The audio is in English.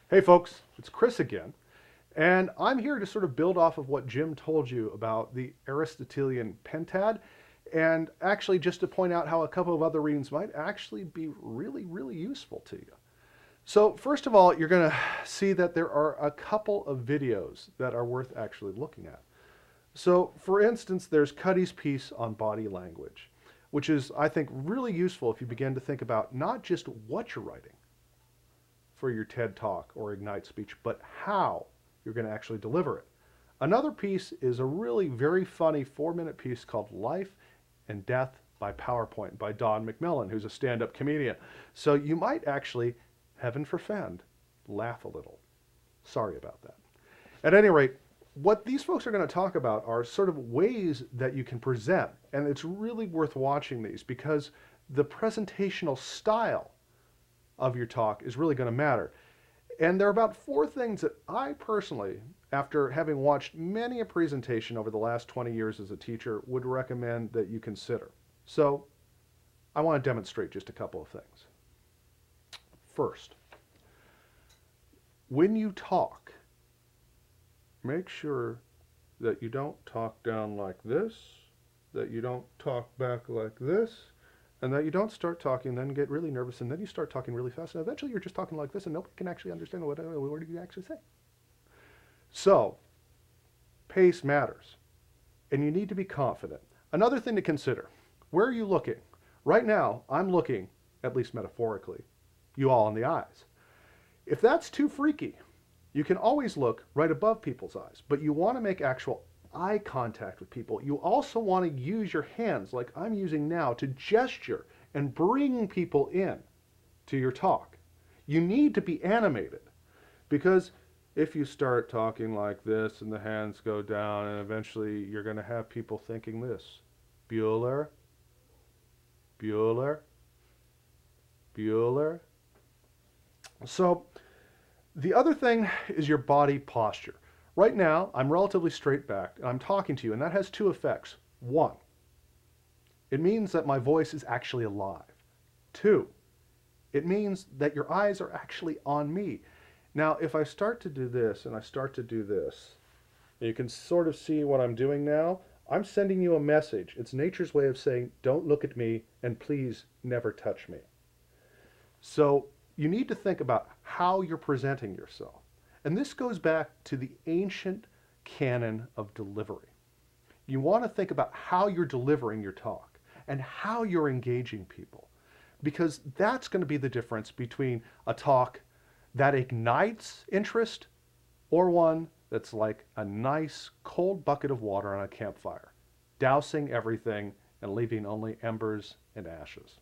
Hey folks, it's Chris again, and I'm here to sort of build off of what Jim told you about the Aristotelian pentad, and actually just to point out how a couple of other readings might actually be really, really useful to you. So first of all, you're going to see that there are a couple of videos that are worth actually looking at. So for instance, there's Cuddy's piece on body language, which is, I think, really useful if you begin to think about not just what you're writing for your TED Talk or Ignite speech, but how you're going to actually deliver it. Another piece is a really very funny 4-minute piece called Life and Death by PowerPoint by Don McMillan, who's a stand-up comedian. So you might actually, heaven forfend, laugh a little. Sorry about that. At any rate, what these folks are going to talk about are sort of ways that you can present, and it's really worth watching these because the presentational style of your talk is really going to matter. And there are about 4 things that I personally, after having watched many a presentation over the last 20 years as a teacher, would recommend that you consider. So I want to demonstrate just a couple of things. First, when you talk, make sure that you don't talk down like this, that you don't talk back like this, and that you don't start talking, then get really nervous, and then you start talking really fast, and eventually you're just talking like this, and nobody can actually understand what did you actually say. So, pace matters, and you need to be confident. Another thing to consider, where are you looking? Right now, I'm looking, at least metaphorically, you all in the eyes. If that's too freaky, you can always look right above people's eyes, but you want to make actual eye contact with people. You also want to use your hands, like I'm using now, to gesture and bring people in to your talk. You need to be animated because if you start talking like this and the hands go down, and eventually you're going to have people thinking this: Bueller, Bueller, Bueller. So the other thing is your body posture. Right now, I'm relatively straight backed and I'm talking to you, and that has 2 effects. 1, it means that my voice is actually alive. 2, it means that your eyes are actually on me. Now, if I start to do this and I start to do this, you can sort of see what I'm doing now. I'm sending you a message. It's nature's way of saying, don't look at me and please never touch me. So you need to think about how you're presenting yourself. And this goes back to the ancient canon of delivery. You want to think about how you're delivering your talk and how you're engaging people, because that's going to be the difference between a talk that ignites interest or one that's like a nice cold bucket of water on a campfire, dousing everything and leaving only embers and ashes.